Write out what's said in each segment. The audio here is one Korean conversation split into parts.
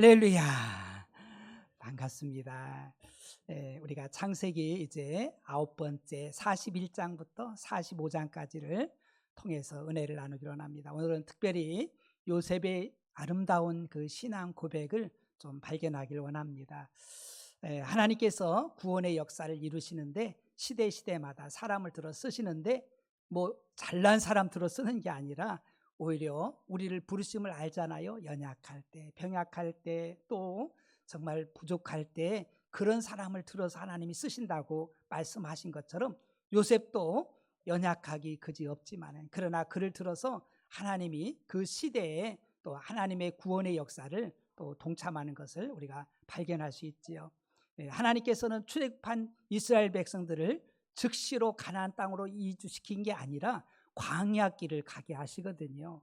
할렐루야. 반갑습니다. 우리가 창세기 이제 9번째 41장부터 45장까지를 통해서 은혜를 나누기로 합니다. 오늘은 특별히 요셉의 아름다운 그 신앙 고백을 좀 발견하기를 원합니다. 하나님께서 구원의 역사를 이루시는데 시대마다 사람을 들어 쓰시는데 뭐 잘난 사람 들어 쓰는 게 아니라 오히려 우리를 부르심을 알잖아요. 연약할 때, 병약할 때, 또 정말 부족할 때 그런 사람을 들어서 하나님이 쓰신다고 말씀하신 것처럼 요셉도 연약하기 그지없지만 그러나 그를 들어서 하나님이 그 시대에 또 하나님의 구원의 역사를 또 동참하는 것을 우리가 발견할 수 있지요. 하나님께서는 출애굽한 이스라엘 백성들을 즉시로 가나안 땅으로 이주시킨 게 아니라 광야 길을 가게 하시거든요.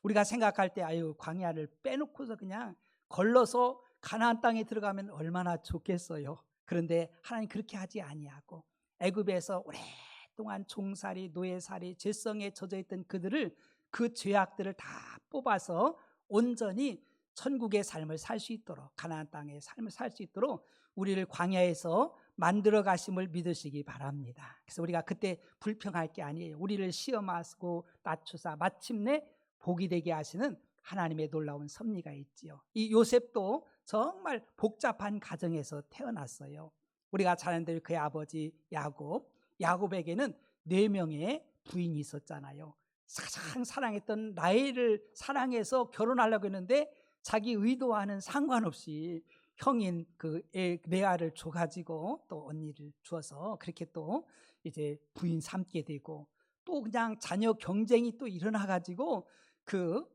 우리가 생각할 때 아유 광야를 빼놓고서 그냥 걸러서 가나안 땅에 들어가면 얼마나 좋겠어요. 그런데 하나님 그렇게 하지 아니하고 애굽에서 오랫동안 종살이, 노예살이, 죄성에 젖어있던 그들을 그 죄악들을 다 뽑아서 온전히 천국의 삶을 살 수 있도록, 가나안 땅의 삶을 살 수 있도록 우리를 광야에서 만들어 가심을 믿으시기 바랍니다. 그래서 우리가 그때 불평할 게 아니에요. 우리를 시험하시고 낮추사 마침내 복이 되게 하시는 하나님의 놀라운 섭리가 있지요. 이 요셉도 정말 복잡한 가정에서 태어났어요. 우리가 잘 아는 대로 그의 아버지 야곱에게는 4명의 부인이 있었잖아요. 가장 사랑했던 라헬을 사랑해서 결혼하려고 했는데 자기 의도와는 상관없이 형인 그 레아를 줘가지고 또 언니를 주어서 그렇게 또 이제 부인 삼게 되고, 또 그냥 자녀 경쟁이 또 일어나가지고 그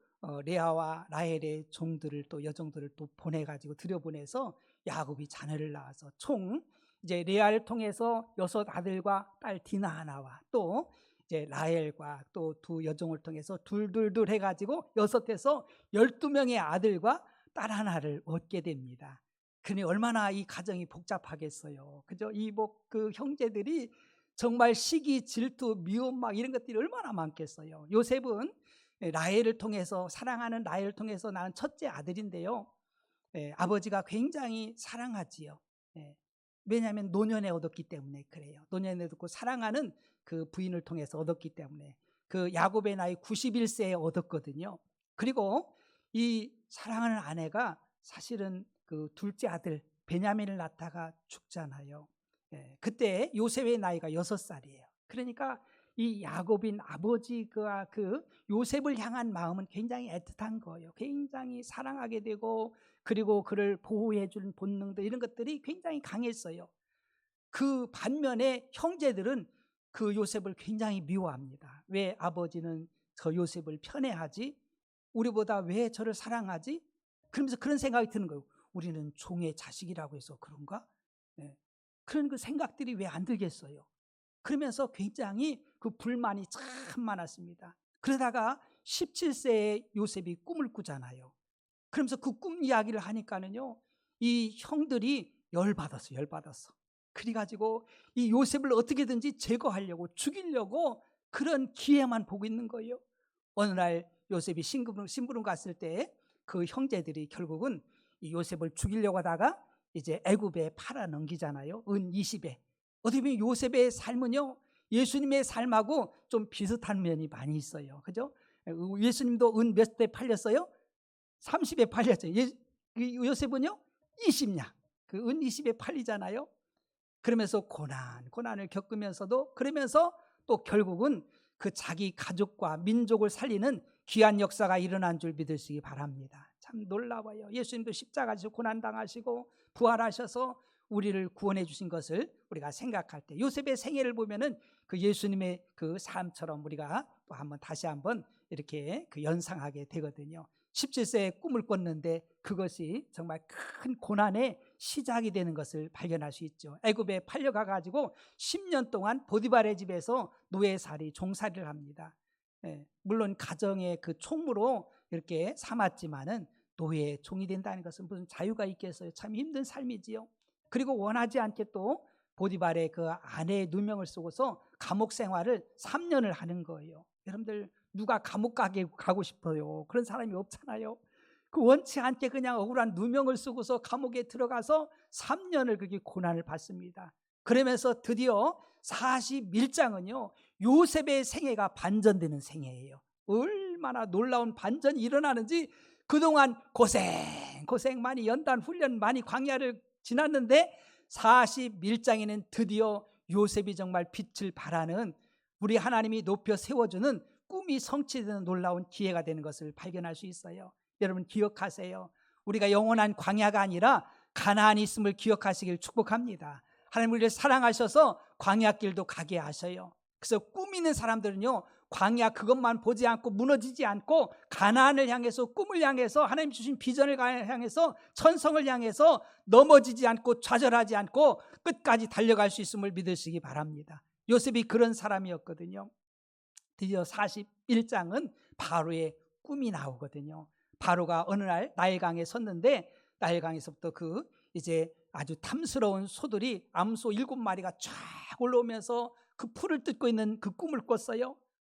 레아와 라헬의 종들을 또 여종들을 또 보내가지고 들여보내서 야곱이 자녀를 낳아서 총 이제 레아를 통해서 6 아들과 딸 디나 하나와 또 이제 라헬과 또 2 여종을 통해서 둘 해가지고 6에서 12명의 아들과 딸 하나를 얻게 됩니다. 그러니 얼마나 이 가정이 복잡하겠어요. 그죠? 그 형제들이 정말 시기, 질투, 미움 막 이런 것들이 얼마나 많겠어요. 요셉은 라헬을 통해서, 사랑하는 라헬을 통해서 낳은 첫째 아들인데요. 아버지가 굉장히 사랑하지요. 왜냐하면 노년에 얻었기 때문에 그래요. 노년에 얻고 사랑하는 그 부인을 통해서 얻었기 때문에. 그 야곱의 나이 91세에 얻었거든요. 그리고 이 사랑하는 아내가 사실은 그 둘째 아들 베냐민을 낳다가 죽잖아요. 그때 요셉의 나이가 6살이에요. 그러니까 이 야곱인 아버지가 그 요셉을 향한 마음은 굉장히 애틋한 거예요. 굉장히 사랑하게 되고, 그리고 그를 보호해 주는 본능들, 이런 것들이 굉장히 강했어요. 그 반면에 형제들은 그 요셉을 굉장히 미워합니다. 왜 아버지는 저 요셉을 편애하지? 우리보다 왜 저를 사랑하지? 그러면서 그런 생각이 드는 거예요. 우리는 종의 자식이라고 해서 그런가? 그런 그 생각들이 왜 안 들겠어요? 그러면서 굉장히 그 불만이 참 많았습니다. 그러다가 17세에 요셉이 꿈을 꾸잖아요. 그러면서 그 꿈 이야기를 하니까는요, 이 형들이 열받았어. 그래가지고 이 요셉을 어떻게든지 제거하려고, 죽이려고 그런 기회만 보고 있는 거예요. 어느 날 요셉이 심부름 갔을 때 그 형제들이 결국은 이 요셉을 죽이려고 하다가 이제 애굽에 팔아 넘기잖아요. 은 20에. 어떻게 보면 요셉의 삶은요, 예수님의 삶하고 좀 비슷한 면이 많이 있어요. 그죠? 예수님도 은 몇 대 팔렸어요? 30에 팔렸죠. 요셉은요 20냥, 그 은 20에 팔리잖아요. 그러면서 고난을 겪으면서도, 그러면서 또 결국은 그 자기 가족과 민족을 살리는 귀한 역사가 일어난 줄 믿으시기 바랍니다. 참 놀라워요. 예수님도 십자가에서 고난당하시고 부활하셔서 우리를 구원해 주신 것을 우리가 생각할 때 요셉의 생애를 보면은 그 예수님의 그 삶처럼 우리가 또 다시 한번 이렇게 그 연상하게 되거든요. 17세에 꿈을 꿨는데 그것이 정말 큰 고난의 시작이 되는 것을 발견할 수 있죠. 애굽에 팔려가 가지고 10년 동안 보디발의 집에서 노예살이, 종살이를 합니다. 물론 가정의 그 총무로 이렇게 삼았지만은 노예 종이 된다는 것은 무슨 자유가 있겠어요? 참 힘든 삶이지요. 그리고 원하지 않게 또 보디발의 그 아내의 누명을 쓰고서 감옥 생활을 3년을 하는 거예요. 여러분들 누가 감옥 가고 싶어요? 그런 사람이 없잖아요. 그 원치 않게 그냥 억울한 누명을 쓰고서 감옥에 들어가서 3년을 그게 고난을 받습니다. 그러면서 드디어 41장은요 요셉의 생애가 반전되는 생애예요. 얼마나 놀라운 반전이 일어나는지, 그동안 고생 많이 연단 훈련 많이 광야를 지났는데 41장에는 드디어 요셉이 정말 빛을 발하는, 우리 하나님이 높여 세워주는 꿈이 성취되는 놀라운 기회가 되는 것을 발견할 수 있어요. 여러분 기억하세요. 우리가 영원한 광야가 아니라 가나안이 있음을 기억하시길 축복합니다. 하나님 우리를 사랑하셔서 광야길도 가게 하셔요. 그래서 꿈 있는 사람들은요 광야 그것만 보지 않고 무너지지 않고 가나안을 향해서, 꿈을 향해서, 하나님 주신 비전을 향해서, 천성을 향해서 넘어지지 않고 좌절하지 않고 끝까지 달려갈 수 있음을 믿으시기 바랍니다. 요셉이 그런 사람이었거든요. 드디어 41장은 바로의 꿈이 나오거든요. 바로가 어느 날 나일강에 섰는데 나일강에서부터 그 이제 아주 탐스러운 소들이 암소 7마리가 쫙 올라오면서 그 풀을 뜯고 있는 그 꿈을 꿨어요.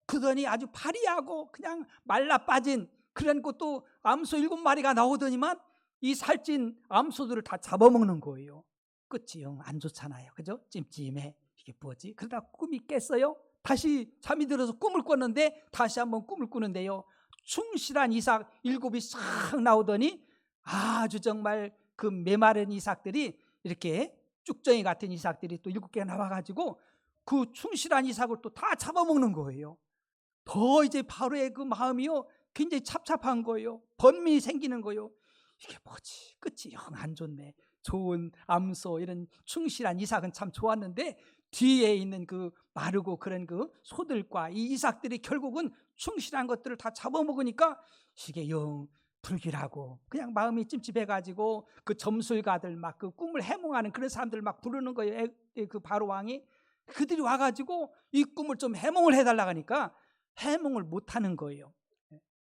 그러더니 아주 파리하고 그냥 말라 빠진 그런 것도 암소 7마리가 나오더니만 이 살찐 암소들을 다 잡아먹는 거예요. 끝이 영 안 좋잖아요. 그죠? 찜찜해. 이게 뭐지? 그러다 꿈이 깼어요. 다시 잠이 들어서 꿈을 꿨는데 다시 한번 꿈을 꾸는데요 충실한 이삭 7이 싹 나오더니 아주 정말 그 메마른 이삭들이, 이렇게 쭉정이 같은 이삭들이 또 7개가 나와가지고 그 충실한 이삭을 또 다 잡아먹는 거예요. 더 이제 바로의 그 마음이요 굉장히 찹찹한 거예요. 번민이 생기는 거예요. 이게 뭐지? 끝이 영 안 좋네. 좋은 암소 이런 충실한 이삭은 참 좋았는데 뒤에 있는 그 마르고 그런 그 소들과 이 이삭들이 결국은 충실한 것들을 다 잡아먹으니까 이게 영 불길하고 그냥 마음이 찜찜해가지고 그 점술가들 막 그 꿈을 해몽하는 그런 사람들 막 부르는 거예요. 그 바로 왕이 그들이 와가지고 이 꿈을 좀 해몽을 해달라고 하니까 해몽을 못하는 거예요.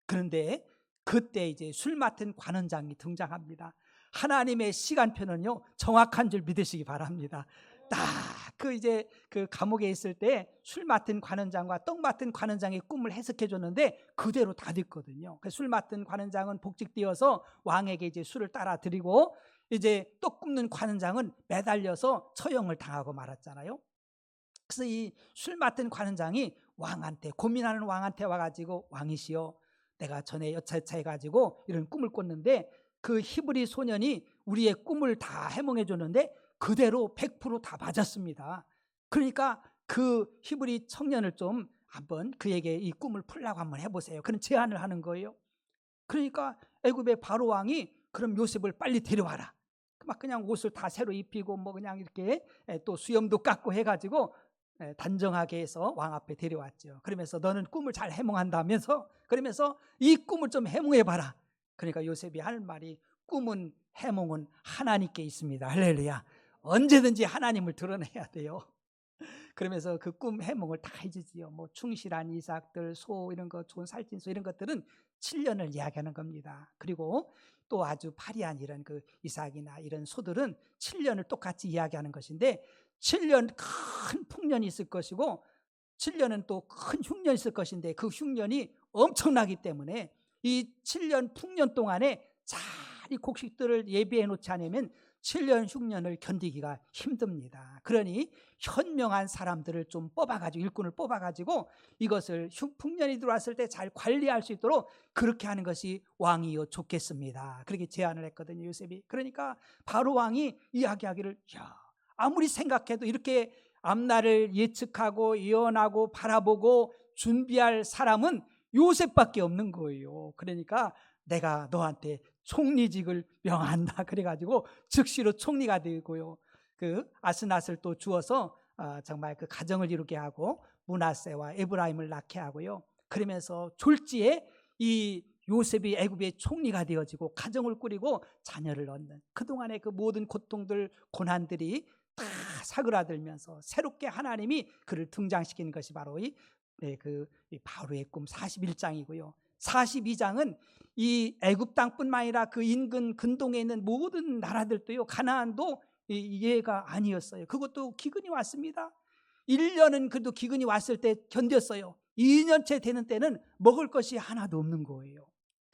그런데 그때 이제 술 맡은 관원장이 등장합니다. 하나님의 시간표는요 정확한 줄 믿으시기 바랍니다. 딱 그 이제 그 감옥에 있을 때 술 맡은 관원장과 떡 맡은 관원장의 꿈을 해석해 줬는데 그대로 다 됐거든요. 그 술 맡은 관원장은 복직되어서 왕에게 이제 술을 따라 드리고 이제 떡 굽는 관원장은 매달려서 처형을 당하고 말았잖아요. 그래서 이 술 맡은 관원장이 왕한테, 고민하는 왕한테 와가지고 왕이시여 내가 전에 여차여차해가지고 이런 꿈을 꿨는데 그 히브리 소년이 우리의 꿈을 다 해몽해 줬는데 그대로 100%다 맞았습니다. 그러니까 그 히브리 청년을 좀 한번 그에게 이 꿈을 풀라고 한번 해보세요. 그런 제안을 하는 거예요. 그러니까 애굽의 바로 왕이 그럼 요셉을 빨리 데려와라. 막 그냥 옷을 다 새로 입히고 뭐 그냥 이렇게 또 수염도 깎고 해가지고 단정하게 해서 왕 앞에 데려왔죠. 그러면서 너는 꿈을 잘 해몽한다면서, 그러면서 이 꿈을 좀 해몽해봐라. 그러니까 요셉이 할 말이 꿈은 해몽은 하나님께 있습니다. 할렐루야. 언제든지 하나님을 드러내야 돼요. 그러면서 그 꿈 해몽을 다 해주지요. 뭐 충실한 이삭들, 소 이런 거, 좋은 살찐 소 이런 것들은 7년을 이야기하는 겁니다. 그리고 또 아주 파리한 이런 그 이삭이나 이런 소들은 7년을 똑같이 이야기하는 것인데 7년 큰 풍년이 있을 것이고 7년은 또 큰 흉년이 있을 것인데 그 흉년이 엄청나기 때문에 이 7년 풍년 동안에 잘 이 곡식들을 예비해 놓지 않으면 7년 흉년을 견디기가 힘듭니다. 그러니 현명한 사람들을 좀 뽑아가지고, 일꾼을 뽑아가지고 이것을 풍년이 들어왔을 때 잘 관리할 수 있도록 그렇게 하는 것이 왕이요 좋겠습니다. 그렇게 제안을 했거든요, 요셉이. 그러니까 바로 왕이 이야기하기를, 야, 아무리 생각해도 이렇게 앞날을 예측하고 예언하고 바라보고 준비할 사람은 요셉밖에 없는 거예요. 그러니까 내가 너한테 총리직을 명한다. 그래가지고 즉시로 총리가 되고요. 그 아스낫을 또 주어서 정말 그 가정을 이루게 하고 므낫세와 에브라임을 낳게 하고요. 그러면서 졸지에 이 요셉이 애굽의 총리가 되어지고 가정을 꾸리고 자녀를 얻는, 그동안의 그 모든 고통들, 고난들이 다 사그라들면서 새롭게 하나님이 그를 등장시키는 것이 바로 이 바로의 꿈 41장이고요. 42장은 이 애굽 땅뿐만 아니라 그 인근 근동에 있는 모든 나라들도요, 가나안도 이해가 아니었어요. 그것도 기근이 왔습니다. 1년은 그래도 기근이 왔을 때 견뎠어요. 2년째 되는 때는 먹을 것이 하나도 없는 거예요.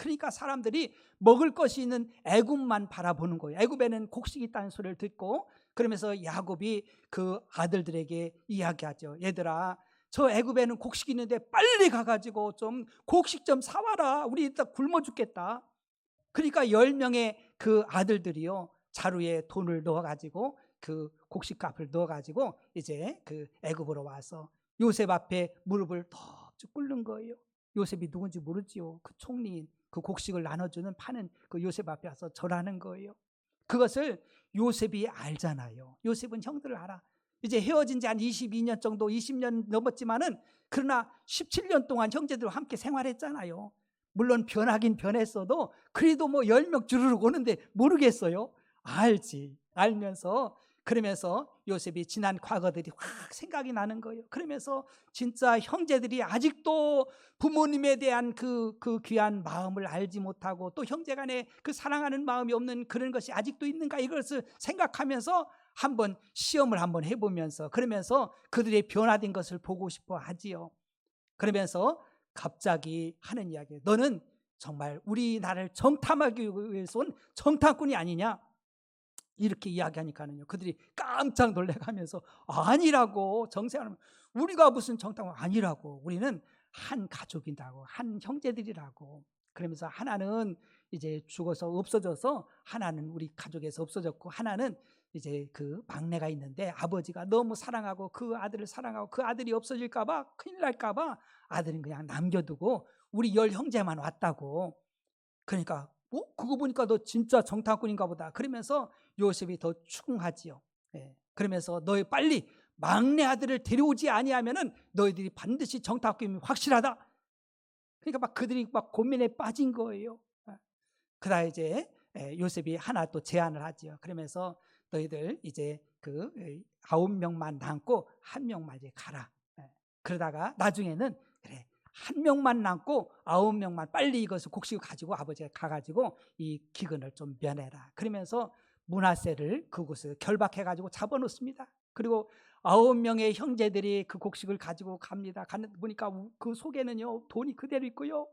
그러니까 사람들이 먹을 것이 있는 애굽만 바라보는 거예요. 애굽에는 곡식이 있다는 소리를 듣고, 그러면서 야곱이 그 아들들에게 이야기하죠. 얘들아, 저 애굽에는 곡식이 있는데 빨리 가가지고 좀 곡식 좀 사와라. 우리 이따 굶어 죽겠다. 그러니까 10명의 그 아들들이요, 자루에 돈을 넣어가지고 그 곡식값을 넣어가지고 이제 그 애굽으로 와서 요셉 앞에 무릎을 덥죽 꿇는 거예요. 요셉이 누군지 모르지요. 그 총리인 그 곡식을 나눠주는 파는 그 요셉 앞에 와서 절하는 거예요. 그것을 요셉이 알잖아요. 요셉은 형들을 알아. 이제 헤어진 지 한 22년 정도, 20년 넘었지만은 그러나 17년 동안 형제들과 함께 생활했잖아요. 물론 변하긴 변했어도 그래도 뭐 10명 주르륵 오는데 모르겠어요. 알지. 알면서, 그러면서 요셉이 지난 과거들이 확 생각이 나는 거예요. 그러면서 진짜 형제들이 아직도 부모님에 대한 그 귀한 마음을 알지 못하고 또 형제간에 그 사랑하는 마음이 없는 그런 것이 아직도 있는가, 이것을 생각하면서 한번 시험을 한번 해보면서, 그러면서 그들의 변화된 것을 보고 싶어 하지요. 그러면서 갑자기 하는 이야기예요. 너는 정말 우리나라를 정탐하기 위해서 온 정탐꾼이 아니냐, 이렇게 이야기하니까는요, 그들이 깜짝 놀래가면서 아니라고, 정색하면 우리가 무슨 정탐꾼, 아니라고, 우리는 한 가족이라고, 한 형제들이라고. 그러면서 하나는 이제 죽어서 없어져서, 하나는 우리 가족에서 없어졌고, 하나는 이제 그 막내가 있는데 아버지가 너무 사랑하고 그 아들을 사랑하고 그 아들이 없어질까 봐, 큰일 날까 봐 아들은 그냥 남겨두고 우리 10형제만 왔다고. 그러니까 그거 보니까 너 진짜 정탐꾼인가 보다. 그러면서 요셉이 더 추궁하지요. 예. 그러면서 너희 빨리 막내 아들을 데려오지 아니하면은 너희들이 반드시 정탐꾼이 확실하다. 그러니까 막 그들이 막 고민에 빠진 거예요. 그다 이제 요셉이 하나 또 제안을 하지요. 그러면서 너희들 이제 그 9명만 남고 1명만 이제 가라. 그러다가 나중에는 그래, 1명만 남고 9명만 빨리 이것을 곡식을 가지고 아버지가 가가지고 이 기근을 좀 면해라. 그러면서 므낫세를 그곳에 결박해가지고 잡아놓습니다. 그리고 9명의 형제들이 그 곡식을 가지고 갑니다. 가는 보니까 그 속에는요 돈이 그대로 있고요.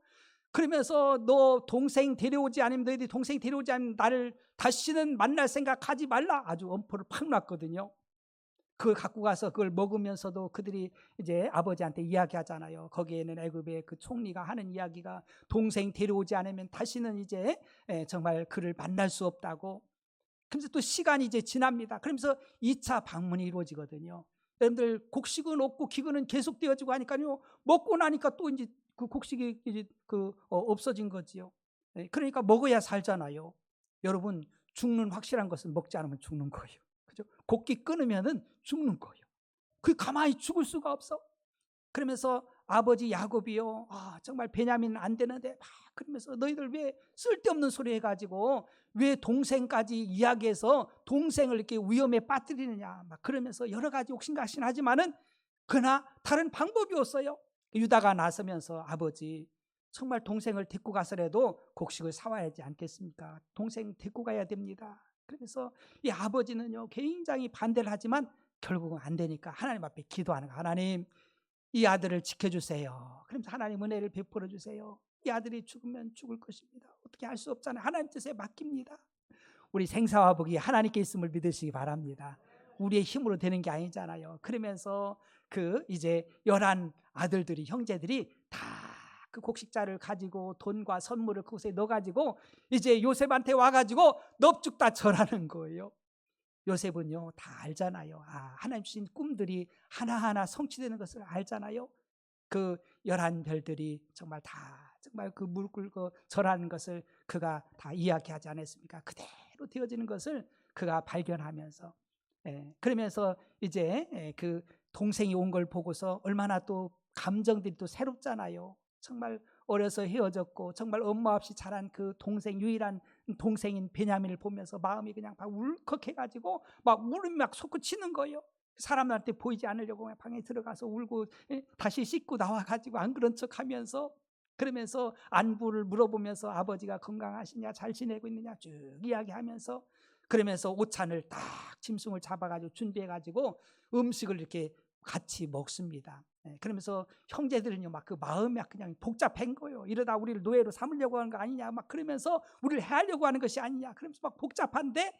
그러면서 너 동생 데려오지 않으면, 너희들이 동생 데려오지 않으면 나를 다시는 만날 생각하지 말라. 아주 엄포를 팍 놨거든요. 그걸 갖고 가서 그걸 먹으면서도 그들이 이제 아버지한테 이야기하잖아요. 거기에는 애굽의 그 총리가 하는 이야기가 동생 데려오지 않으면 다시는 이제 정말 그를 만날 수 없다고. 그러면서 또 시간이 이제 지납니다. 그러면서 2차 방문이 이루어지거든요. 여러분들 곡식은 없고 기근은 계속되어지고 하니까요, 먹고 나니까 또 이제 그 곡식이 이제 없어진 거지요. 그러니까 먹어야 살잖아요. 여러분, 죽는 확실한 것은 먹지 않으면 죽는 거예요. 그죠? 곡기 끊으면은 죽는 거예요. 그 가만히 죽을 수가 없어. 그러면서 아버지 야곱이요, 정말 베냐민은 안 되는데 막 그러면서 너희들 왜 쓸데없는 소리 해가지고 왜 동생까지 이야기해서 동생을 이렇게 위험에 빠뜨리느냐, 막 그러면서 여러 가지 옥신각신하지만은 그러나 다른 방법이 없어요. 유다가 나서면서 아버지, 정말 동생을 데리고 가서라도 곡식을 사와야 하지 않겠습니까? 동생 데리고 가야 됩니다. 그래서 이 아버지는요 굉장히 반대를 하지만 결국은 안 되니까 하나님 앞에 기도하는 거예요. 하나님, 이 아들을 지켜주세요. 그러면서 하나님 은혜를 베풀어 주세요. 이 아들이 죽으면 죽을 것입니다. 어떻게 할 수 없잖아요. 하나님 뜻에 맡깁니다. 우리 생사와 복이 하나님께 있음을 믿으시기 바랍니다. 우리의 힘으로 되는 게 아니잖아요. 그러면서 그 이제 11 아들들이, 형제들이 다 그 곡식자를 가지고 돈과 선물을 그곳에 넣어가지고 이제 요셉한테 와가지고 넙죽 다 절하는 거예요. 요셉은요 다 알잖아요. 하나님 주신 꿈들이 하나하나 성취되는 것을 알잖아요. 그 11별들이 정말 다 정말 그 물 끓고 절하는 것을 그가 다 이야기하지 않았습니까? 그대로 되어지는 것을 그가 발견하면서, 그러면서 이제 그 동생이 온 걸 보고서 얼마나 또 감정들이 또 새롭잖아요. 정말 어려서 헤어졌고 정말 엄마 없이 자란 그 동생, 유일한 동생인 베냐민을 보면서 마음이 그냥 막 울컥해가지고 막 울음이 막 솟구치는 거예요. 사람들한테 보이지 않으려고 그냥 방에 들어가서 울고 다시 씻고 나와가지고 안 그런 척하면서, 그러면서 안부를 물어보면서 아버지가 건강하시냐, 잘 지내고 있느냐 쭉 이야기하면서, 그러면서 오찬을 딱 짐승을 잡아가지고 준비해가지고 음식을 이렇게 같이 먹습니다. 그러면서 형제들은요 막 그 마음이 막 그냥 복잡한 거예요. 이러다 우리를 노예로 삼으려고 하는 거 아니냐 막 그러면서 우리를 해하려고 하는 것이 아니냐 그러면서 막 복잡한데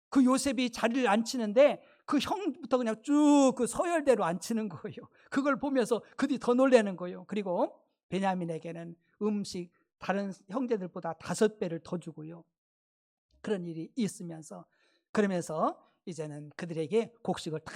그 요셉이 자리를 앉히는데 그 형부터 그냥 쭉 그 서열대로 앉히는 거예요. 그걸 보면서 그들이 더 놀라는 거예요. 그리고 베냐민에게는 음식 다른 형제들보다 5배를 더 주고요. 그런 일이 있으면서 그러면서 이제는 그들에게 곡식을 다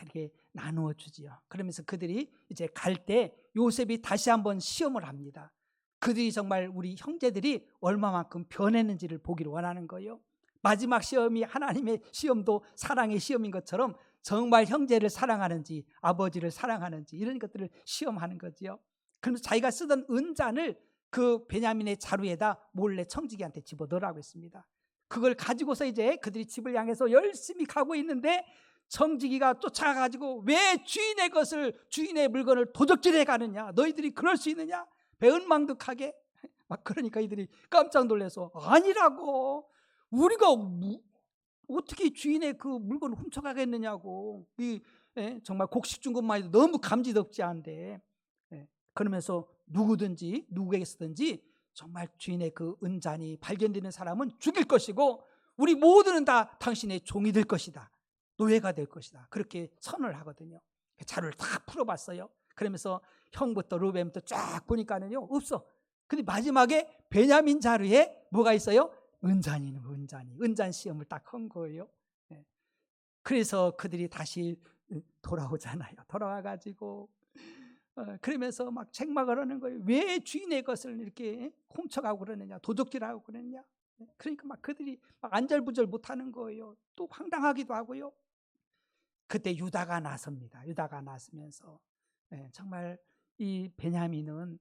이렇게 나누어 주지요. 그러면서 그들이 이제 갈 때 요셉이 다시 한번 시험을 합니다. 그들이 정말 우리 형제들이 얼마만큼 변했는지를 보기를 원하는 거예요. 마지막 시험이 하나님의 시험도 사랑의 시험인 것처럼 정말 형제를 사랑하는지 아버지를 사랑하는지 이런 것들을 시험하는 거지요. 그러면서 자기가 쓰던 은잔을 그 베냐민의 자루에다 몰래 청지기한테 집어넣으라고 했습니다. 그걸 가지고서 이제 그들이 집을 향해서 열심히 가고 있는데 청지기가 쫓아가가지고 왜 주인의 물건을 도적질해 가느냐, 너희들이 그럴 수 있느냐, 배은망덕하게 막 그러니까 이들이 깜짝 놀라서 아니라고, 우리가 어떻게 주인의 그 물건을 훔쳐가겠느냐고. 정말 곡식 준 것만 해도 너무 감지덕지한데, 그러면서 누구에게서든지 정말 주인의 그 은잔이 발견되는 사람은 죽일 것이고 우리 모두는 다 당신의 종이 될 것이다, 노예가 될 것이다, 그렇게 선언을 하거든요. 자루를 다 풀어봤어요. 그러면서 형부터 루벤부터 쫙 보니까는요 없어. 근데 마지막에 베냐민 자루에 뭐가 있어요? 은잔이. 은잔 시험을 딱 한 거예요. 그래서 그들이 다시 돌아오잖아요. 돌아와가지고 그러면서 막 책망을 하는 거예요. 왜 주인의 것을 이렇게 훔쳐가고 그러느냐, 도둑질하고 그러느냐. 그러니까 막 그들이 막 안절부절 못하는 거예요. 또 황당하기도 하고요. 그때 유다가 나섭니다. 유다가 나서면서 정말 이 베냐민은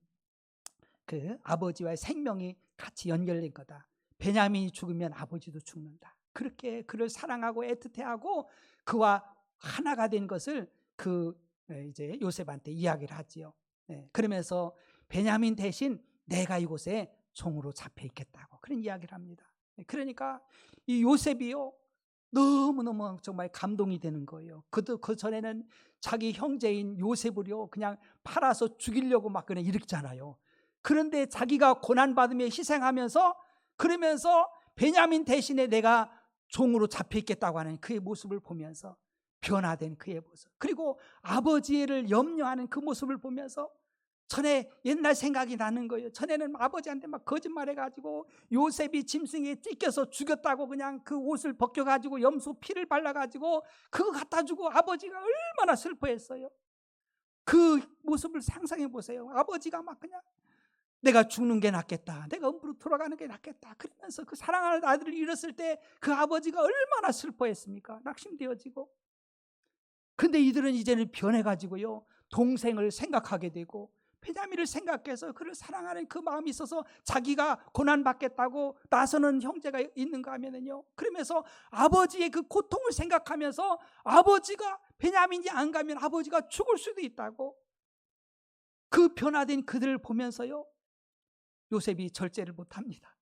그 아버지와의 생명이 같이 연결된 거다. 베냐민이 죽으면 아버지도 죽는다. 그렇게 그를 사랑하고 애틋해하고 그와 하나가 된 것을 이제 요셉한테 이야기를 하지요. 그러면서 베냐민 대신 내가 이곳에 종으로 잡혀 있겠다고 그런 이야기를 합니다. 그러니까 이 요셉이요 너무너무 정말 감동이 되는 거예요. 그 전에는 자기 형제인 요셉을요 그냥 팔아서 죽이려고 막 그냥 이랬잖아요. 그런데 자기가 고난받으며 희생하면서 그러면서 베냐민 대신에 내가 종으로 잡혀 있겠다고 하는 그의 모습을 보면서 변화된 그의 모습, 그리고 아버지를 염려하는 그 모습을 보면서 전에 옛날 생각이 나는 거예요. 전에는 아버지한테 막 거짓말해가지고 요셉이 짐승에 찢겨서 죽였다고 그냥 그 옷을 벗겨가지고 염소 피를 발라가지고 그거 갖다 주고 아버지가 얼마나 슬퍼했어요. 그 모습을 상상해 보세요. 아버지가 막 그냥 내가 죽는 게 낫겠다, 내가 음부로 돌아가는 게 낫겠다 그러면서 그 사랑하는 아들을 잃었을 때 그 아버지가 얼마나 슬퍼했습니까? 낙심되어지고. 근데 이들은 이제는 변해가지고요 동생을 생각하게 되고 베냐민을 생각해서 그를 사랑하는 그 마음이 있어서 자기가 고난받겠다고 나서는 형제가 있는가 하면은요 그러면서 아버지의 그 고통을 생각하면서 아버지가 베냐민이 안 가면 아버지가 죽을 수도 있다고 그 변화된 그들을 보면서요 요셉이 절제를 못합니다.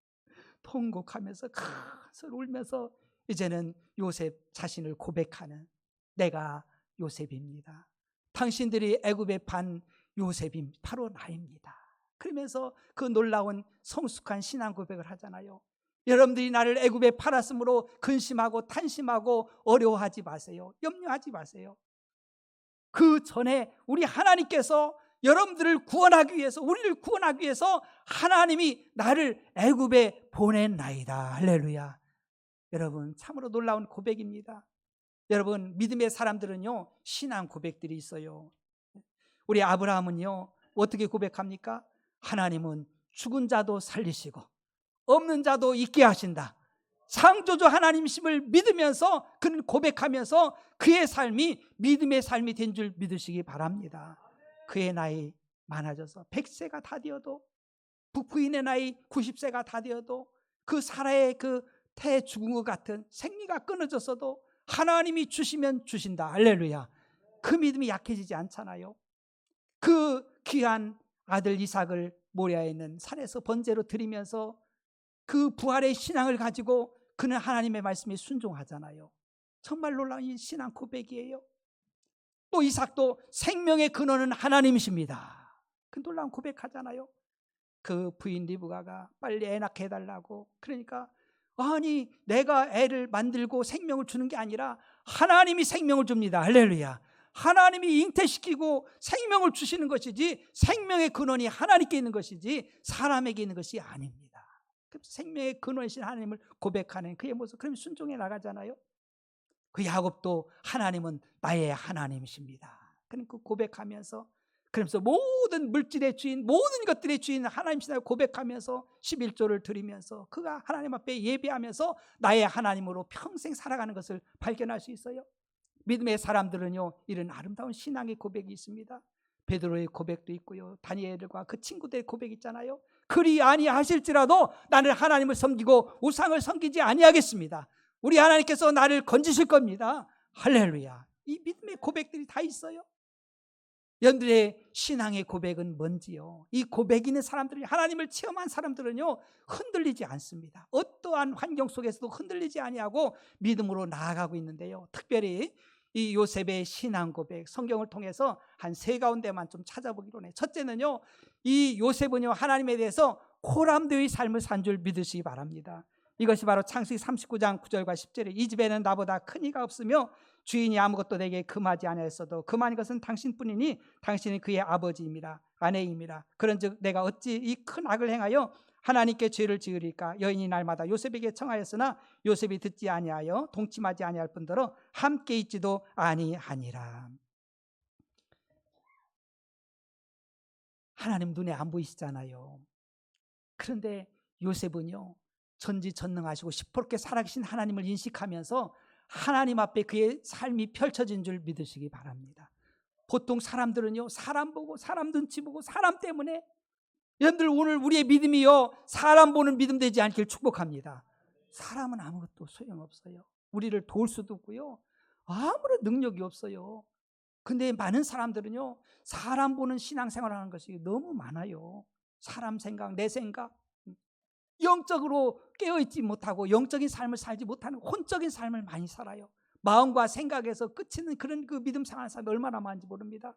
통곡하면서 크서 울면서 이제는 요셉 자신을 고백하는, 내가 요셉입니다. 당신들이 애굽에 판 요셉이 바로 나입니다. 그러면서 그 놀라운 성숙한 신앙 고백을 하잖아요. 여러분들이 나를 애굽에 팔았으므로 근심하고 탄심하고 어려워하지 마세요. 염려하지 마세요. 그 전에 우리 하나님께서 여러분들을 구원하기 위해서, 우리를 구원하기 위해서 하나님이 나를 애굽에 보냈나이다. 할렐루야. 여러분 참으로 놀라운 고백입니다. 여러분 믿음의 사람들은요 신앙 고백들이 있어요. 우리 아브라함은요 어떻게 고백합니까? 하나님은 죽은 자도 살리시고 없는 자도 있게 하신다. 창조주 하나님심을 믿으면서 그는 고백하면서 그의 삶이 믿음의 삶이 된 줄 믿으시기 바랍니다. 그의 나이 많아져서 100세가 다 되어도, 부인의 나이 90세가 다 되어도, 그 사라의 그 태 죽은 것 같은 생리가 끊어졌어도 하나님이 주시면 주신다. 할렐루야. 그 믿음이 약해지지 않잖아요. 그 귀한 아들 이삭을 모리아에 있는 산에서 번제로 드리면서 그 부활의 신앙을 가지고 그는 하나님의 말씀에 순종하잖아요. 정말 놀라운 신앙 고백이에요. 또 이삭도 생명의 근원은 하나님이십니다. 그 놀라운 고백하잖아요. 그 부인 리브가가 빨리 애 낳게 해달라고. 그러니까 아니 내가 애를 만들고 생명을 주는 게 아니라 하나님이 생명을 줍니다. 할렐루야. 하나님이 잉태시키고 생명을 주시는 것이지 생명의 근원이 하나님께 있는 것이지 사람에게 있는 것이 아닙니다. 그래서 생명의 근원이신 하나님을 고백하는 그의 모습, 그럼 순종해 나가잖아요. 그 야곱도 하나님은 나의 하나님이십니다. 그러니까 고백하면서, 그러면서 모든 물질의 주인, 모든 것들의 주인 하나님이시다고 고백하면서 11조를 드리면서 그가 하나님 앞에 예배하면서 나의 하나님으로 평생 살아가는 것을 발견할 수 있어요. 믿음의 사람들은요, 이런 아름다운 신앙의 고백이 있습니다. 베드로의 고백도 있고요, 다니엘과 그 친구들의 고백이 있잖아요. 그리 아니하실지라도 나는 하나님을 섬기고 우상을 섬기지 아니하겠습니다. 우리 하나님께서 나를 건지실 겁니다. 할렐루야. 이 믿음의 고백들이 다 있어요. 여러분들의 신앙의 고백은 뭔지요? 이 고백 있는 사람들이, 하나님을 체험한 사람들은요, 흔들리지 않습니다. 어떠한 환경 속에서도 흔들리지 아니하고 믿음으로 나아가고 있는데요, 특별히 이 요셉의 신앙 고백, 성경을 통해서 한 세 가운데만 좀 찾아보기로 해요. 첫째는요, 이 요셉은요, 하나님에 대해서 코람되의 삶을 산 줄 믿으시기 바랍니다. 이것이 바로 창세기 39장 9절과 10절에 이 집에는 나보다 큰 이가 없으며 주인이 아무것도 내게 금하지 아니하였어도 금한 것은 당신뿐이니 당신은 그의 아버지입니다. 아내입니다. 그런즉 내가 어찌 이 큰 악을 행하여 하나님께 죄를 지으리까? 여인이 날마다 요셉에게 청하였으나 요셉이 듣지 아니하여 동침하지 아니할 뿐더러 함께 있지도 아니하니라. 하나님 눈에 안 보이시잖아요. 그런데 요셉은요, 전지전능하시고 시퍼렇게 살아계신 하나님을 인식하면서 하나님 앞에 그의 삶이 펼쳐진 줄 믿으시기 바랍니다. 보통 사람들은요, 사람 보고, 사람 눈치 보고, 사람 때문에, 여러분들 오늘 우리의 믿음이요, 사람 보는 믿음 되지 않길 축복합니다. 사람은 아무것도 소용없어요. 우리를 도울 수도 없고요, 아무런 능력이 없어요. 근데 많은 사람들은요, 사람 보는 신앙생활을 하는 것이 너무 많아요. 사람 생각, 내 생각, 영적으로 깨어있지 못하고 영적인 삶을 살지 못하는 혼적인 삶을 많이 살아요. 마음과 생각에서 끝이는 그런 그 믿음 생활하는 사람이 얼마나 많은지 모릅니다.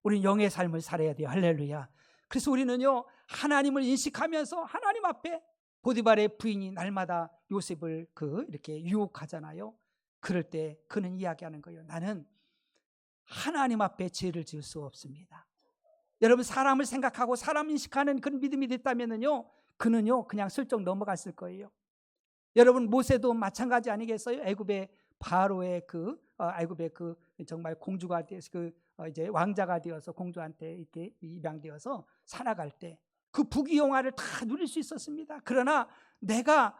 우리는 영의 삶을 살아야 돼요. 할렐루야. 그래서 우리는요, 하나님을 인식하면서 하나님 앞에, 보디발의 부인이 날마다 요셉을 이렇게 유혹하잖아요. 그럴 때 그는 이야기하는 거예요. 나는 하나님 앞에 죄를 지을 수 없습니다. 여러분, 사람을 생각하고 사람 인식하는 그런 믿음이 됐다면요, 그는요 그냥 슬쩍 넘어갔을 거예요. 여러분, 모세도 마찬가지 아니겠어요? 애굽의 바로의 애굽의 정말 공주가 되어서 이제 왕자가 되어서 공주한테 이렇게 입양되어서 살아갈 때 그 부귀영화를 다 누릴 수 있었습니다. 그러나 내가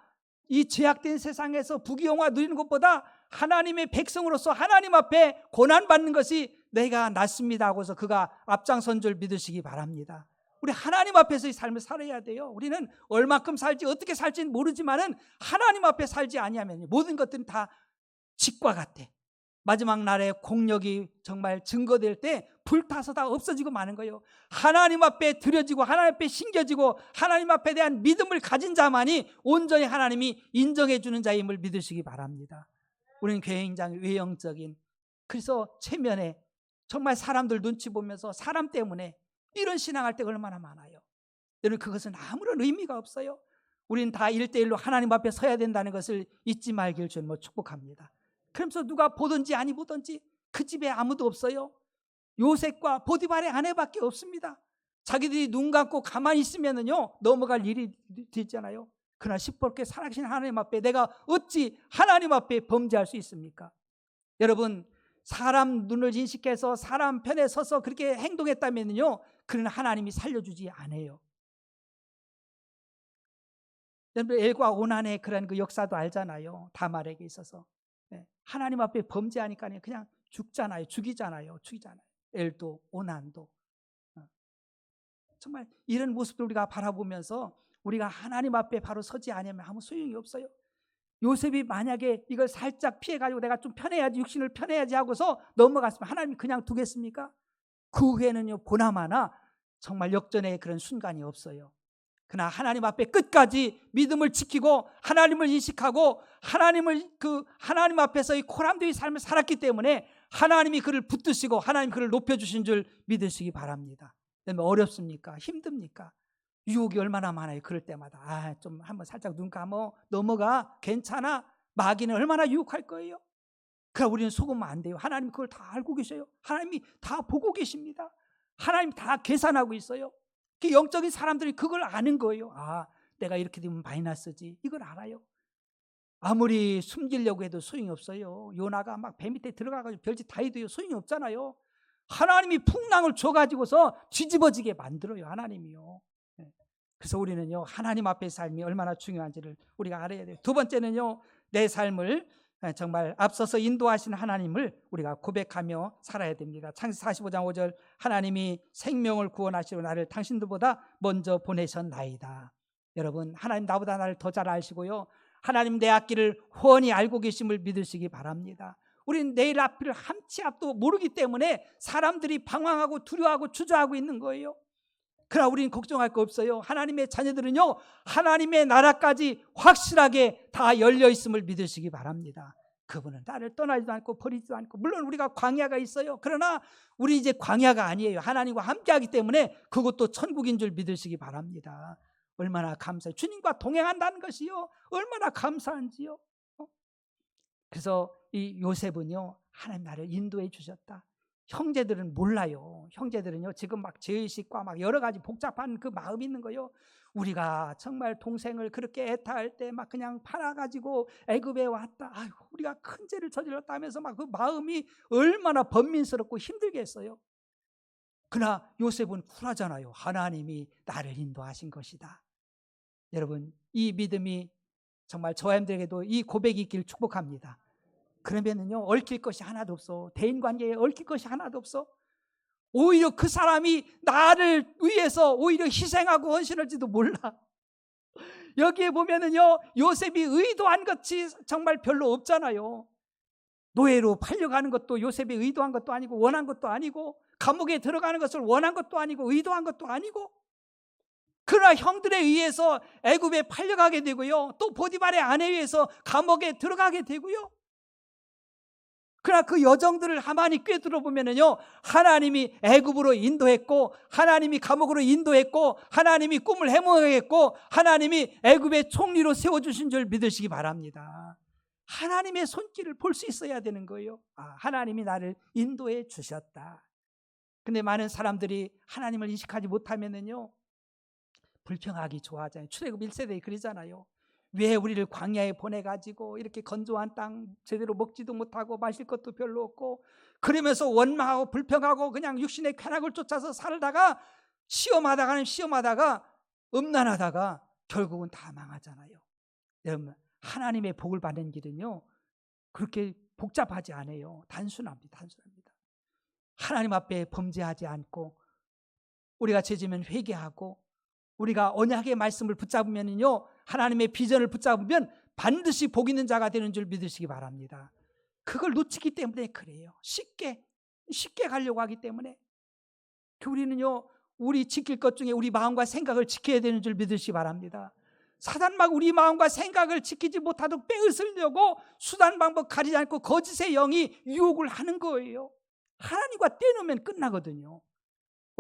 이 죄악된 세상에서 부귀영화 누리는 것보다 하나님의 백성으로서 하나님 앞에 고난받는 것이 내가 낫습니다 하고서 그가 앞장선 줄 믿으시기 바랍니다. 우리 하나님 앞에서의 삶을 살아야 돼요. 우리는 얼마큼 살지 어떻게 살지는 모르지만은 하나님 앞에 살지 아니하면 모든 것들은 다 직과 같아. 마지막 날에 공력이 정말 증거될 때 불타서 다 없어지고 마는 거예요. 하나님 앞에 드려지고 하나님 앞에 신겨지고 하나님 앞에 대한 믿음을 가진 자만이 온전히 하나님이 인정해 주는 자임을 믿으시기 바랍니다. 우리는 굉장히 외형적인, 그래서 체면에 정말 사람들 눈치 보면서 사람 때문에 이런 신앙할 때가 얼마나 많아요. 여러분, 그것은 아무런 의미가 없어요. 우리는 다 1대1로 하나님 앞에 서야 된다는 것을 잊지 말길 주님으로 축복합니다. 그러면서 누가 보든지 아니 보든지 그 집에 아무도 없어요. 요셉과 보디발의 아내밖에 없습니다. 자기들이 눈 감고 가만히 있으면은요 넘어갈 일이 되잖아요. 그러나 시퍼렇게 살아계신 하나님 앞에 내가 어찌 하나님 앞에 범죄할 수 있습니까? 여러분, 사람 눈을 인식해서 사람 편에 서서 그렇게 행동했다면요, 그러나 하나님이 살려주지 않아요. 여러분, 엘과 오난의 그런 그 역사도 알잖아요. 다말에게 있어서 하나님 앞에 범죄하니까 그냥 죽이잖아요. 엘도 오난도. 정말 이런 모습들 우리가 바라보면서 우리가 하나님 앞에 바로 서지 않으면 아무 소용이 없어요. 요셉이 만약에 이걸 살짝 피해가지고 내가 좀 편해야지, 육신을 편해야지 하고서 넘어갔으면 하나님이 그냥 두겠습니까? 그 후에는요 보나마나 정말 역전의 그런 순간이 없어요. 그러나 하나님 앞에 끝까지 믿음을 지키고 하나님을 인식하고 하나님 앞에서의 코람되의 삶을 살았기 때문에 하나님이 그를 붙드시고 하나님 그를 높여주신 줄 믿으시기 바랍니다. 어렵습니까? 힘듭니까? 유혹이 얼마나 많아요. 그럴 때마다 좀 한번 살짝 눈 감어 넘어가 괜찮아. 마귀는 얼마나 유혹할 거예요. 그러나 우리는 속으면 안 돼요. 하나님 그걸 다 알고 계셔요. 하나님이 다 보고 계십니다. 하나님 다 계산하고 있어요. 그 영적인 사람들이 그걸 아는 거예요. 내가 이렇게 되면 마이너스지. 이걸 알아요. 아무리 숨기려고 해도 소용이 없어요. 요나가 막 배 밑에 들어가가지고 별짓 다 해도요 소용이 없잖아요. 하나님이 풍랑을 줘가지고서 뒤집어지게 만들어요. 하나님이요. 그래서 우리는요 하나님 앞의 삶이 얼마나 중요한지를 우리가 알아야 돼요. 두 번째는요, 내 삶을 정말 앞서서 인도하신 하나님을 우리가 고백하며 살아야 됩니다. 창세기 45장 5절, 하나님이 생명을 구원하시러 나를 당신들보다 먼저 보내셨나이다. 여러분, 하나님 나보다 나를 더 잘 아시고요, 하나님 내 앞길을 훤히 알고 계심을 믿으시기 바랍니다. 우리는 내일 앞을 한치 앞도 모르기 때문에 사람들이 방황하고 두려워하고 주저하고 있는 거예요. 그러나 우리는 걱정할 거 없어요. 하나님의 자녀들은요 하나님의 나라까지 확실하게 다 열려 있음을 믿으시기 바랍니다. 그분은 나를 떠나지도 않고 버리지도 않고, 물론 우리가 광야가 있어요. 그러나 우리 이제 광야가 아니에요. 하나님과 함께하기 때문에 그것도 천국인 줄 믿으시기 바랍니다. 얼마나 감사해요. 주님과 동행한다는 것이요 얼마나 감사한지요. 그래서 이 요셉은요 하나님 나를 인도해 주셨다. 형제들은 몰라요. 형제들은요 지금 막 죄의식과 막 여러 가지 복잡한 그 마음이 있는 거예요. 우리가 정말 동생을 그렇게 애타할 때 막 그냥 팔아가지고 애굽에 왔다. 우리가 큰 죄를 저질렀다 하면서 막 그 마음이 얼마나 번민스럽고 힘들겠어요. 그러나 요셉은 쿨하잖아요. 하나님이 나를 인도하신 것이다. 여러분, 이 믿음이 정말 저희들에게도 이 고백이 있기를 축복합니다. 그러면은요 얽힐 것이 하나도 없어. 대인관계에 얽힐 것이 하나도 없어. 오히려 그 사람이 나를 위해서 오히려 희생하고 헌신할지도 몰라. 여기에 보면은요 요셉이 의도한 것이 정말 별로 없잖아요. 노예로 팔려가는 것도 요셉이 의도한 것도 아니고 원한 것도 아니고, 감옥에 들어가는 것을 원한 것도 아니고 의도한 것도 아니고, 그러나 형들에 의해서 애굽에 팔려가게 되고요, 또 보디발의 아내에 의해서 감옥에 들어가게 되고요. 그러나 그 여정들을 가만히 꿰뚫어 보면은요 하나님이 애굽으로 인도했고, 하나님이 감옥으로 인도했고, 하나님이 꿈을 해몽하게 했고, 하나님이 애굽의 총리로 세워주신 줄 믿으시기 바랍니다. 하나님의 손길을 볼 수 있어야 되는 거예요. 하나님이 나를 인도해 주셨다. 근데 많은 사람들이 하나님을 인식하지 못하면은요 불평하기 좋아하잖아요. 출애굽 1세대에 그러잖아요. 왜 우리를 광야에 보내가지고 이렇게 건조한 땅 제대로 먹지도 못하고 마실 것도 별로 없고, 그러면서 원망하고 불평하고 그냥 육신의 쾌락을 쫓아서 살다가 시험하다가 음란하다가 결국은 다 망하잖아요. 여러분, 하나님의 복을 받는 길은요 그렇게 복잡하지 않아요. 단순합니다. 하나님 앞에 범죄하지 않고, 우리가 죄지면 회개하고, 우리가 언약의 말씀을 붙잡으면요 하나님의 비전을 붙잡으면 반드시 복 있는 자가 되는 줄 믿으시기 바랍니다. 그걸 놓치기 때문에 그래요. 쉽게 가려고 하기 때문에. 우리는요 우리 지킬 것 중에 우리 마음과 생각을 지켜야 되는 줄 믿으시기 바랍니다. 사단 막 우리 마음과 생각을 지키지 못하도록 빼앗으려고 수단 방법 가리지 않고 거짓의 영이 유혹을 하는 거예요. 하나님과 떼놓으면 끝나거든요.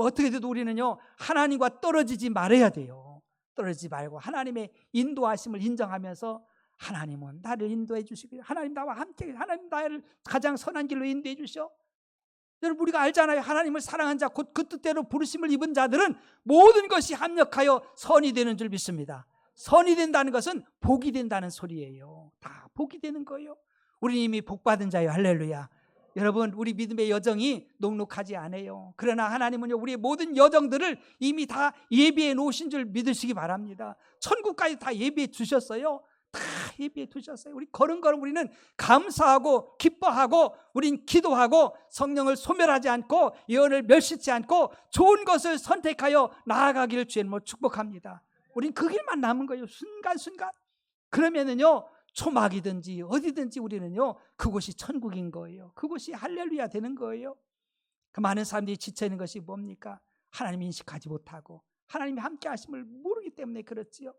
어떻게 해도 우리는요 하나님과 떨어지지 말아야 돼요. 떨어지지 말고 하나님의 인도하심을 인정하면서, 하나님은 나를 인도해 주시고, 하나님 나와 함께, 하나님 나를 가장 선한 길로 인도해 주셔. 여러분, 우리가 알잖아요. 하나님을 사랑한 자, 곧 그 뜻대로 부르심을 입은 자들은 모든 것이 합력하여 선이 되는 줄 믿습니다. 선이 된다는 것은 복이 된다는 소리예요. 다 복이 되는 거예요. 우리 이미 복받은 자예요. 할렐루야. 여러분, 우리 믿음의 여정이 녹록하지 않아요. 그러나 하나님은요 우리의 모든 여정들을 이미 다 예비해 놓으신 줄 믿으시기 바랍니다. 천국까지 다 예비해 주셨어요. 다 예비해 두셨어요. 우리 걸음걸음 우리는 감사하고 기뻐하고, 우린 기도하고, 성령을 소멸하지 않고, 예언을 멸시치 않고 좋은 것을 선택하여 나아가기를 주님으로 축복합니다. 우린 그 길만 남은 거예요. 순간순간. 그러면은요 초막이든지 어디든지 우리는요 그곳이 천국인 거예요. 그곳이 할렐루야 되는 거예요. 그 많은 사람들이 지쳐있는 것이 뭡니까? 하나님 인식하지 못하고 하나님이 함께 하심을 모르기 때문에 그렇지요.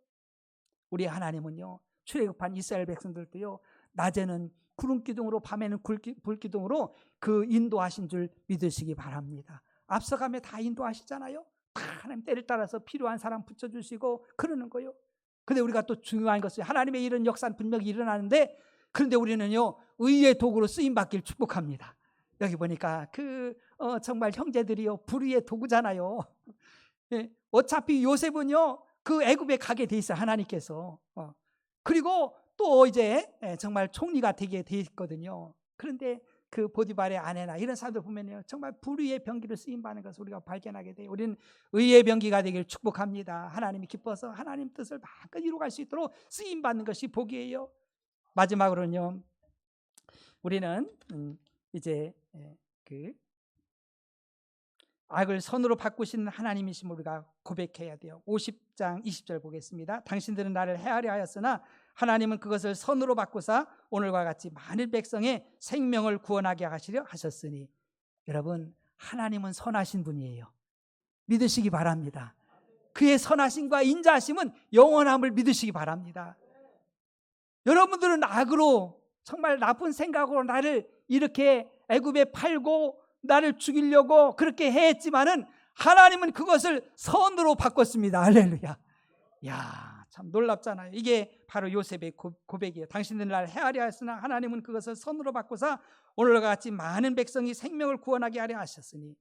우리 하나님은요 출애굽한 이스라엘 백성들도요 낮에는 구름 기둥으로, 밤에는 불 기둥으로 그 인도하신 줄 믿으시기 바랍니다. 앞서가며 다 인도하시잖아요. 다 하나님 때를 따라서 필요한 사람 붙여주시고 그러는 거예요. 근데 우리가 또 중요한 것은 하나님의 이런 역사는 분명히 일어나는데, 그런데 우리는요 의의 도구로 쓰임 받길 축복합니다. 여기 보니까 정말 형제들이요 불의의 도구잖아요. 예, 어차피 요셉은요 그 애굽에 가게 돼 있어요, 하나님께서. 그리고 또 이제 정말 총리가 되게 돼 있거든요. 그런데 그 보디발의 아내나 이런 사람들 보면요 정말 불의의 병기를 쓰임 받는 것을 우리가 발견하게 돼요. 우리는 의의 병기가 되길 축복합니다. 하나님이 기뻐서 하나님 뜻을 마음껏 이루어갈 수 있도록 쓰임 받는 것이 복이에요. 마지막으로는요 우리는 이제 그 악을 선으로 바꾸시는 하나님이심을 우리가 고백해야 돼요. 50장 20절 보겠습니다. 당신들은 나를 해하려 하였으나 하나님은 그것을 선으로 바꾸사 오늘과 같이 많은 백성의 생명을 구원하게 하시려 하셨으니. 여러분, 하나님은 선하신 분이에요. 믿으시기 바랍니다. 그의 선하심과 인자하심은 영원함을 믿으시기 바랍니다. 여러분들은 악으로, 정말 나쁜 생각으로 나를 이렇게 애굽에 팔고 나를 죽이려고 그렇게 했지만은 하나님은 그것을 선으로 바꿨습니다. 할렐루야. 야, 참 놀랍잖아요. 이게 바로 요셉의 고백이에요. 당신들은 나를 해하려 하였으나 하나님은 그것을 선으로 바꾸사 오늘과 같이 많은 백성이 생명을 구원하게 하려 하셨으니.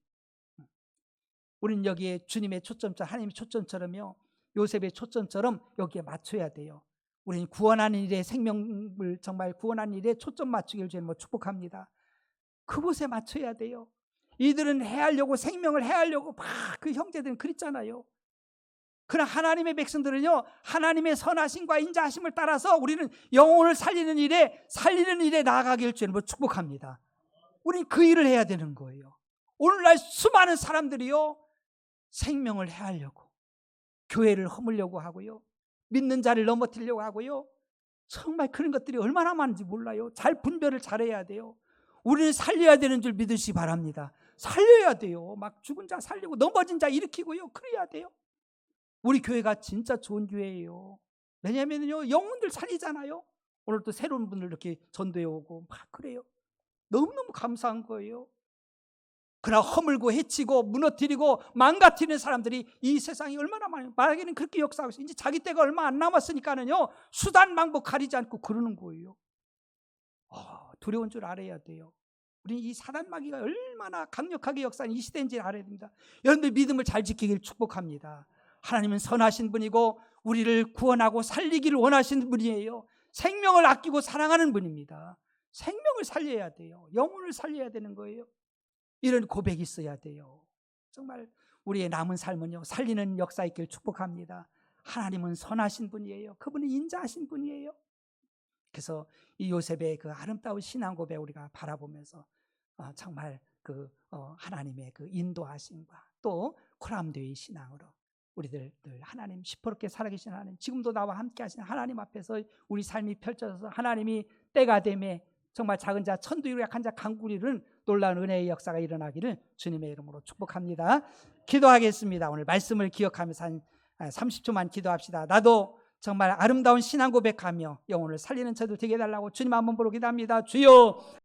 우리는 여기에 주님의 초점처럼, 하나님의 초점처럼요 요셉의 초점처럼 여기에 맞춰야 돼요. 우리는 구원하는 일에, 생명을 정말 구원하는 일에 초점 맞추기를 주님 축복합니다. 그곳에 맞춰야 돼요. 이들은 해하려고, 생명을 해하려고 막 그 형제들은 그랬잖아요. 그러나 하나님의 백성들은요 하나님의 선하심과 인자하심을 따라서 우리는 영혼을 살리는 일에 나아가길 주님 축복합니다. 우리는 그 일을 해야 되는 거예요. 오늘날 수많은 사람들이요 생명을 해하려고, 교회를 허물려고 하고요, 믿는 자를 넘어뜨리려고 하고요, 정말 그런 것들이 얼마나 많은지 몰라요. 잘 분별을 잘해야 돼요. 우리는 살려야 되는 줄 믿으시기 바랍니다. 살려야 돼요. 막 죽은 자 살리고 넘어진 자 일으키고요, 그래야 돼요. 우리 교회가 진짜 좋은 교회예요. 왜냐하면요 영혼들 살리잖아요. 오늘 또 새로운 분들 이렇게 전도해 오고 막 그래요. 너무너무 감사한 거예요. 그러나 허물고 해치고 무너뜨리고 망가뜨리는 사람들이 이 세상에 얼마나 많아요. 만약에는 그렇게 역사하고 있어요. 이제 자기 때가 얼마 안 남았으니까는요 수단 방법 가리지 않고 그러는 거예요. 두려운 줄 알아야 돼요. 우리 이 사단마귀가 얼마나 강력하게 역사하는 이 시대인지를 알아야 됩니다. 여러분들 믿음을 잘 지키길 축복합니다. 하나님은 선하신 분이고 우리를 구원하고 살리기를 원하시는 분이에요. 생명을 아끼고 사랑하는 분입니다. 생명을 살려야 돼요. 영혼을 살려야 되는 거예요. 이런 고백이 있어야 돼요. 정말 우리의 남은 삶은요 살리는 역사 있길 축복합니다. 하나님은 선하신 분이에요. 그분은 인자하신 분이에요. 그래서 이 요셉의 그 아름다운 신앙 고백 우리가 바라보면서 정말 하나님의 그 인도하심과 또 코람되의 신앙으로 우리들 늘 하나님, 시퍼렇게 살아계신 하나님, 지금도 나와 함께 하시는 하나님 앞에서 우리 삶이 펼쳐져서 하나님이 때가 되매 정말 작은 자 천두이로 약한 자 강구리는 놀라운 은혜의 역사가 일어나기를 주님의 이름으로 축복합니다. 기도하겠습니다. 오늘 말씀을 기억하면서 한 30초만 기도합시다. 나도 정말 아름다운 신앙 고백하며 영혼을 살리는 저도 되게 해달라고 주님 한번 보러 기도합니다. 주여,